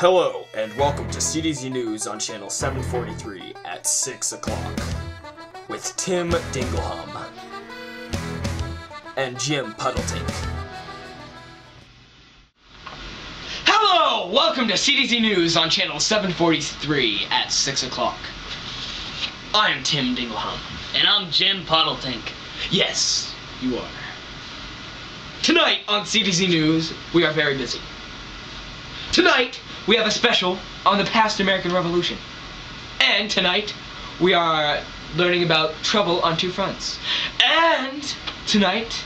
Hello, and welcome to CDZ News on channel 743 at 6 o'clock with Tim Dingleham and Jim Puddletink. Hello! Welcome to CDZ News on channel 743 at 6 o'clock. I am Tim Dingleham. And I'm Jim Puddletink. Yes, you are. Tonight on CDZ News, we are very busy. Tonight, we have a special on the past American Revolution. And tonight, we are learning about trouble on two fronts. And tonight,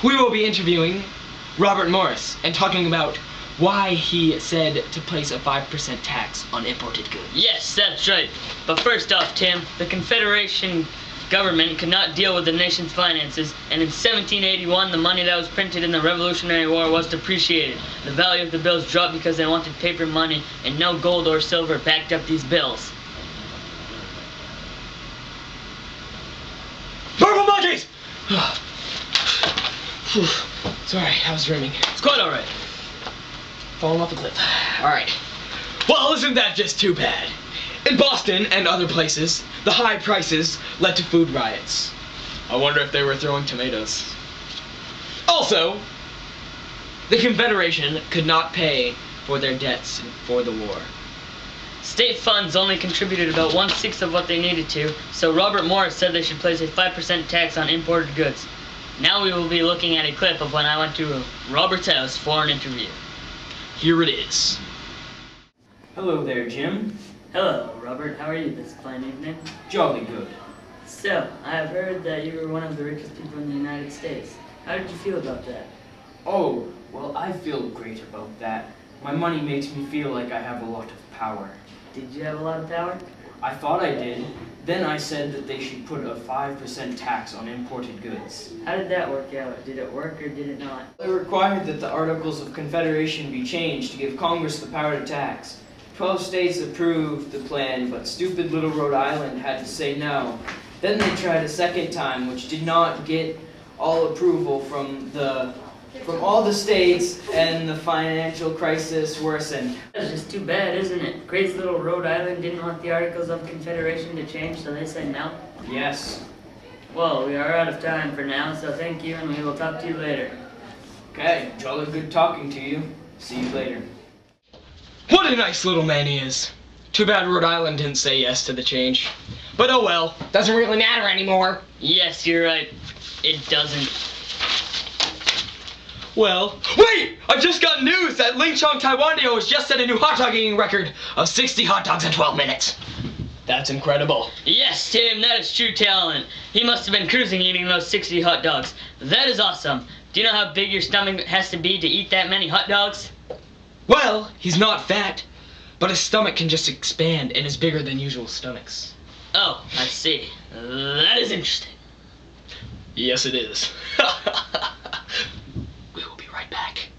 we will be interviewing Robert Morris and talking about why he said to place a 5% tax on imported goods. Yes, that's right. But first off, Tim, the Confederation government could not deal with the nation's finances, and in 1781 the money that was printed in the Revolutionary War was depreciated. The value of the bills dropped because they wanted paper money, and no gold or silver backed up these bills. Purple monkeys! Sorry, I was dreaming. It's quite alright. Falling off a cliff. Alright. Well, isn't that just too bad? In Boston and other places, the high prices led to food riots. I wonder if they were throwing tomatoes. Also, the Confederation could not pay for their debts for the war. State funds only contributed about 1/6 of what they needed to, so Robert Morris said they should place a 5% tax on imported goods. Now we will be looking at a clip of when I went to Robert's house for an interview. Here it is. Hello there, Jim. Hello, Robert. How are you this fine evening? Jolly good. So, I have heard that you were one of the richest people in the United States. How did you feel about that? Oh, well, I feel great about that. My money makes me feel like I have a lot of power. Did you have a lot of power? I thought I did. Then I said that they should put a 5% tax on imported goods. How did that work out? Did it work or did it not? They required that the Articles of Confederation be changed to give Congress the power to tax. 12 states approved the plan, but stupid little Rhode Island had to say no. Then they tried a second time, which did not get all approval from all the states, and the financial crisis worsened. That's just too bad, isn't it? Crazy little Rhode Island didn't want the Articles of Confederation to change, so they said no? Yes. Well, we are out of time for now, so thank you, and we will talk to you later. Okay, jolly good talking to you. See you later. What a nice little man he is. Too bad Rhode Island didn't say yes to the change. But oh well, doesn't really matter anymore. Yes, you're right. It doesn't. Well, wait! I just got news that Ling Chong Taiwandio has just set a new hot dog eating record of 60 hot dogs in 12 minutes. That's incredible. Yes, Tim, that is true talent. He must have been cruising eating those 60 hot dogs. That is awesome. Do you know how big your stomach has to be to eat that many hot dogs? Well, he's not fat, but his stomach can just expand and is bigger than usual stomachs. Oh, I see. That is interesting. Yes, it is. We will be right back.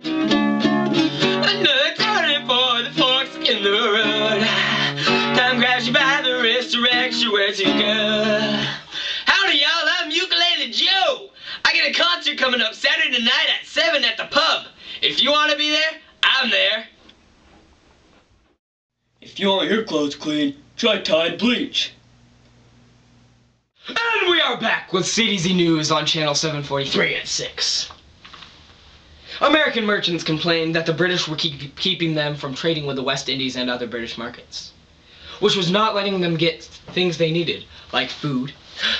Another turning for the forks in the road. Time grabs you by the wrist, directs you where to go. Howdy, y'all, I'm Ukulele Joe. I get a concert coming up Saturday night at 7 at the pub. If you want to be there, I'm there. If you want your clothes clean, try Tide Bleach. And we are back with CDZ News on channel 743 at 6. American merchants complained that the British were keeping them from trading with the West Indies and other British markets, which was not letting them get things they needed, like food,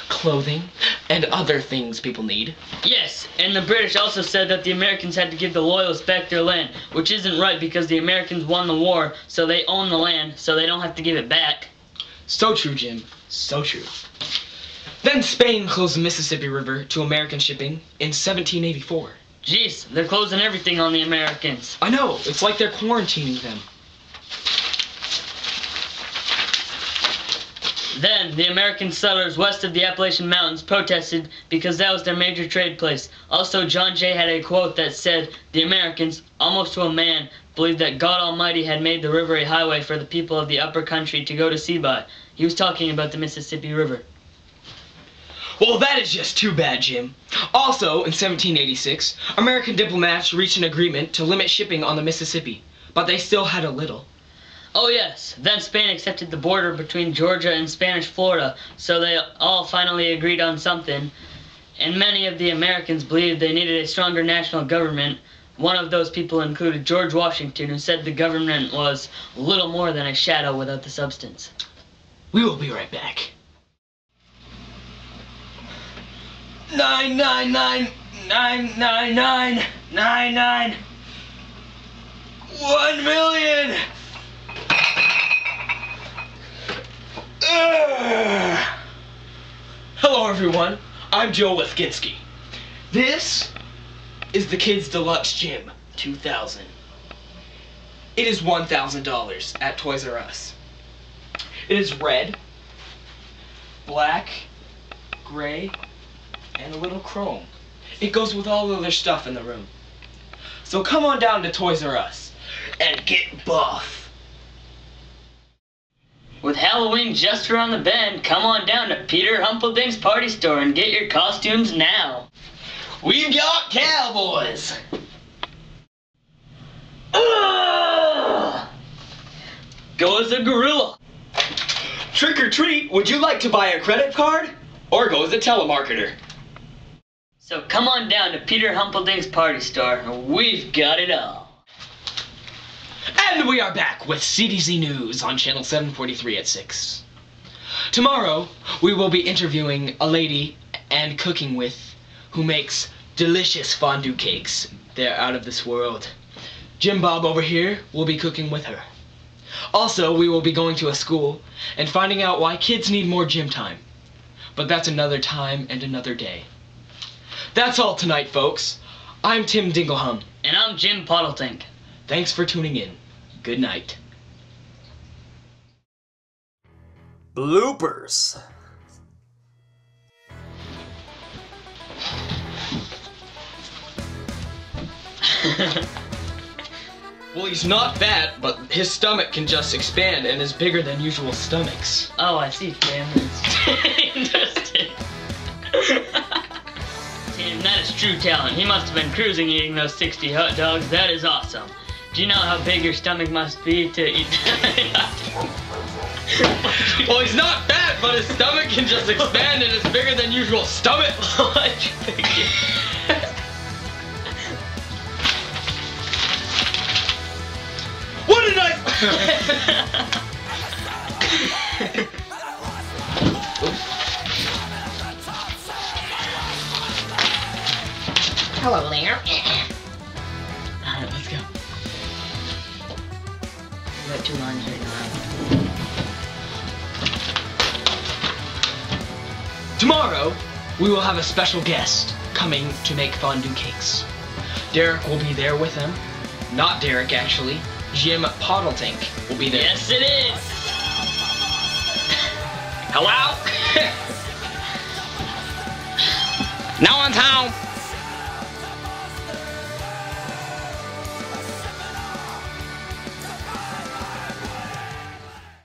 clothing, and other things people need. Yes, and the British also said that the Americans had to give the Loyalists back their land, which isn't right because the Americans won the war, so they own the land, so they don't have to give it back. So true, Jim. So true. Then Spain closed the Mississippi River to American shipping in 1784. Jeez, they're closing everything on the Americans. I know, it's like they're quarantining them. Then, the American settlers west of the Appalachian Mountains protested because that was their major trade place. Also, John Jay had a quote that said, "The Americans, almost to a man, believed that God Almighty had made the river a highway for the people of the upper country to go to sea by." He was talking about the Mississippi River. Well, that is just too bad, Jim. Also, in 1786, American diplomats reached an agreement to limit shipping on the Mississippi, but they still had a little. Oh yes, then Spain accepted the border between Georgia and Spanish Florida, so they all finally agreed on something. And many of the Americans believed they needed a stronger national government. One of those people included George Washington, who said the government was little more than a shadow without the substance. We will be right back. 999,999,99. 1 million. Hello everyone, I'm Joe Lefkinski. This is the Kids Deluxe Gym 2000. It is $1,000 at Toys R Us. It is red, black, gray, and a little chrome. It goes with all the other stuff in the room. So come on down to Toys R Us and get buff. With Halloween just around the bend, come on down to Peter Humpledink's Party Store and get your costumes now. We've got cowboys. Go as a gorilla. Trick or treat, would you like to buy a credit card? Or go as a telemarketer? So come on down to Peter Humpledink's Party Store. We've got it all. And we are back with CDZ News on channel 743 at 6. Tomorrow, we will be interviewing a lady and cooking with who makes delicious fondue cakes. They're out of this world. Jim Bob over here will be cooking with her. Also, we will be going to a school and finding out why kids need more gym time. But that's another time and another day. That's all tonight, folks. I'm Tim Dingleham. And I'm Jim Pottletink. Thanks for tuning in. Good night. Bloopers. Well, he's not fat, but his stomach can just expand and is bigger than usual stomachs. Oh, I see, Tim. Interesting. Tim, that is true talent. He must have been cruising eating those 60 hot dogs. That is awesome. Do you know how big your stomach must be to eat? Well, he's not fat, but his stomach can just expand and is bigger than usual stomach. What you figure? What did I... Hello there. Alright, let's go. We got 2 lines right now. Tomorrow, we will have a special guest coming to make fondue cakes. Derek will be there with him. Not Derek, actually. Jim Pottletink will be there. Yes, it is! Hello? No one's home.